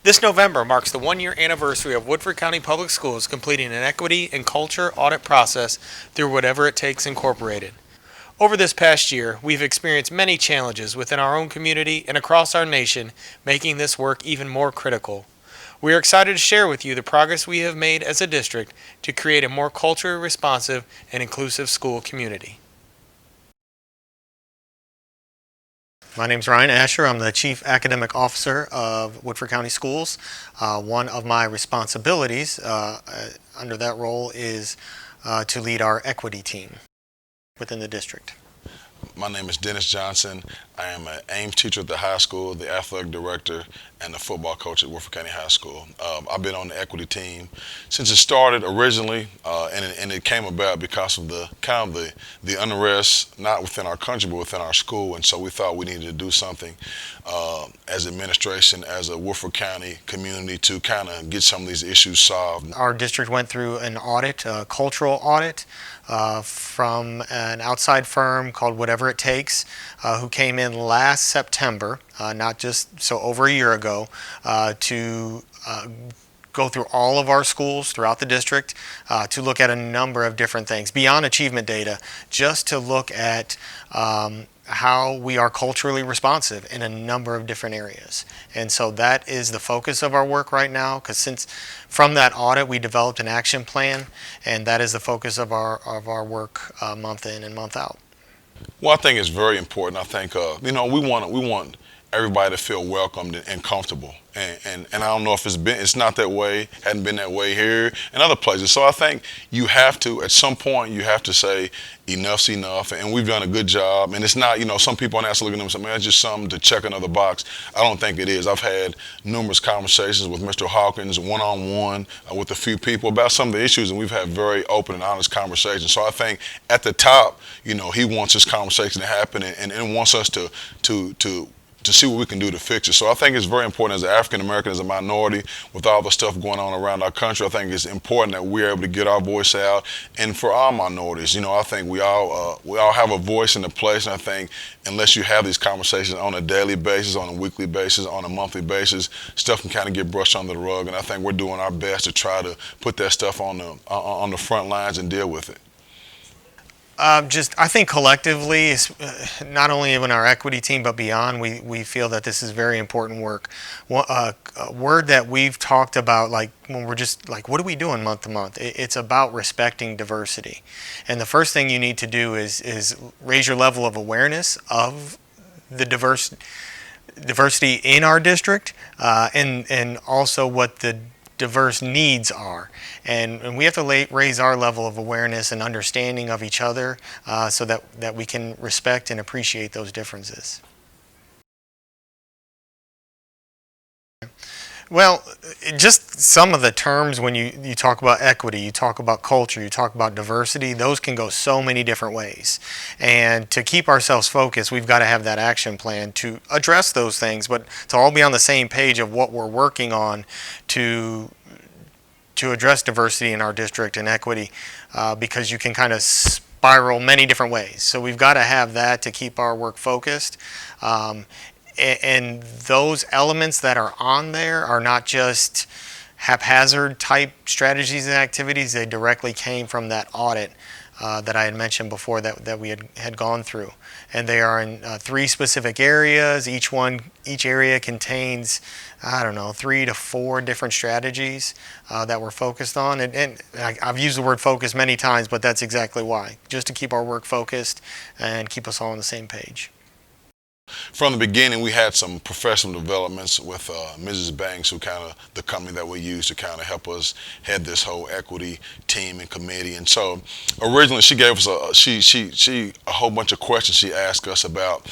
This November marks the one-year anniversary of Woodford County Public Schools completing an equity and culture audit process through Whatever It Takes Incorporated. Over this past year, we've experienced many challenges within our own community and across our nation, making this work even more critical. We are excited to share with you the progress we have made as a district to create a more culturally responsive and inclusive school community. My name is Ryan Asher. I'm the Chief Academic Officer of Woodford County Schools. One of my responsibilities under that role is to lead our equity team within the district. My name is Dennis Johnson. I am an Ames teacher at the high school, the athletic director, and the football coach at Woodford County High School. I've been on the equity team since it started originally, and it came about because of the unrest, not within our country, but within our school. And so we thought we needed to do something as administration, as a Woodford County community, to kind of get some of these issues solved. Our district went through an audit, a cultural audit, from an outside firm called Whatever It Takes, who came in last September, not just so over a year ago, to go through all of our schools throughout the district to look at a number of different things beyond achievement data, just to look at how we are culturally responsive in a number of different areas. And so that is the focus of our work right now, because since from that audit we developed an action plan, and that is the focus of our work month in and month out. Well, I think it's very important. I think we want everybody to feel welcomed and comfortable. And I don't know if it's not that way, hadn't been that way here and other places. So I think you have to, at some point, you have to say enough's enough, and we've done a good job. And it's not, some people on that look at them and say, man, it's just something to check another box. I don't think it is. I've had numerous conversations with Mr. Hawkins, one-on-one with a few people about some of the issues, and we've had very open and honest conversations. So I think at the top, he wants this conversation to happen and wants us to see what we can do to fix it. So I think it's very important as an African American, as a minority, with all the stuff going on around our country. I think it's important that we're able to get our voice out. And for our minorities, I think we all have a voice in the place. And I think unless you have these conversations on a daily basis, on a weekly basis, on a monthly basis, stuff can kind of get brushed under the rug. And I think we're doing our best to try to put that stuff on the front lines and deal with it. I think collectively, not only in our equity team but beyond, we feel that this is very important work. A word that we've talked about, like when we're just like, what are we doing month to month? It's about respecting diversity, and the first thing you need to do is raise your level of awareness of the diversity in our district, and also what the diverse needs are, and we have to raise our level of awareness and understanding of each other, so that we can respect and appreciate those differences. Well, just some of the terms when you talk about equity, you talk about culture, you talk about diversity, those can go so many different ways. And to keep ourselves focused, we've got to have that action plan to address those things, but to all be on the same page of what we're working on to address diversity in our district and equity, because you can kind of spiral many different ways. So we've got to have that to keep our work focused. And those elements that are on there are not just haphazard type strategies and activities. They directly came from that audit that I had mentioned before that we had gone through. And they are in 3 specific areas. Each area contains, 3 to 4 different strategies that we're focused on. And I've used the word focus many times, but that's exactly why. Just to keep our work focused and keep us all on the same page. From the beginning, we had some professional developments with Mrs. Banks, who kind of the company that we use to kind of help us head this whole equity team and committee. And so originally she gave us a whole bunch of questions she asked us about,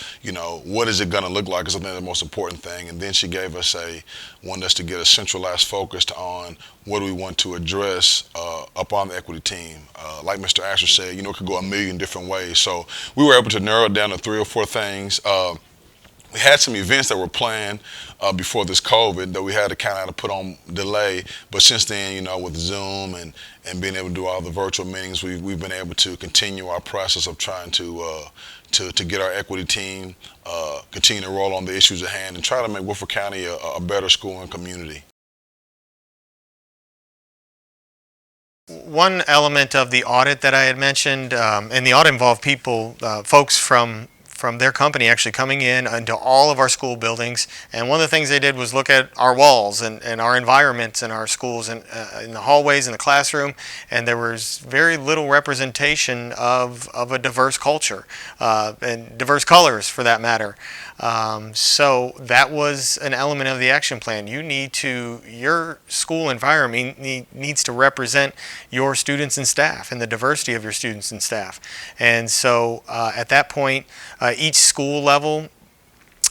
what is it going to look like is I think the most important thing. And then she gave us wanted us to get a centralized focus on what do we want to address up on the equity team. Like Mr. Asher said, it could go a million different ways. So we were able to narrow it down to 3 or 4 things. we had some events that were planned before this COVID that we had to kind of put on delay. But since then, with Zoom and being able to do all the virtual meetings, we've been able to continue our process of trying to get our equity team continue to roll on the issues at hand and try to make Woodford County a better school and community. One element of the audit that I had mentioned, and the audit involved folks from their company actually coming in into all of our school buildings. And one of the things they did was look at our walls and our environments in our schools and in the hallways, in the classroom. And there was very little representation of a diverse culture and diverse colors for that matter. So that was an element of the action plan. Your school environment needs to represent your students and staff and the diversity of your students and staff. And so at that point, each school level,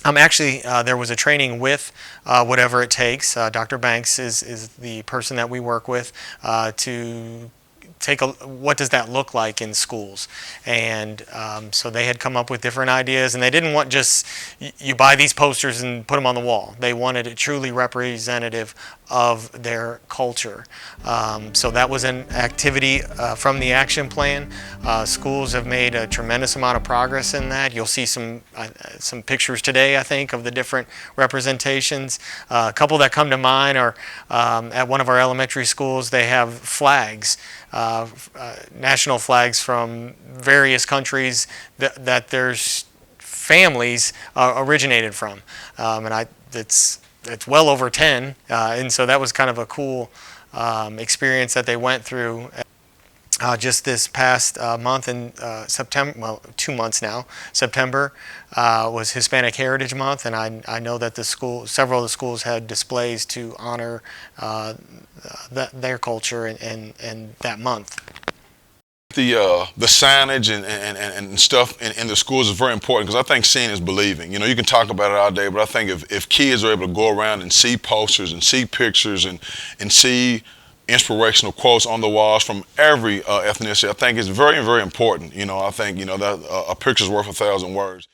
there was a training with Whatever It Takes. Dr. Banks is the person that we work with to what does that look like in schools. And so they had come up with different ideas, and they didn't want just you buy these posters and put them on the wall. They wanted it truly representative of their culture. So that was an activity from the action plan. Schools have made a tremendous amount of progress in that. You'll see some pictures today, I think, of the different representations. A couple that come to mind are at one of our elementary schools. They have flags, national flags from various countries that their families originated from, it's well over 10, and so that was kind of a cool experience that they went through. Just this past month in September, well, 2 months now, September was Hispanic Heritage Month, and I know that several of the schools had displays to honor their culture and that month. The signage and stuff in the schools is very important because I think seeing is believing. You can talk about it all day, but I think if kids are able to go around and see posters and see pictures and see inspirational quotes on the walls from every ethnicity, I think it's very, very important. I think that a picture's worth 1,000 words.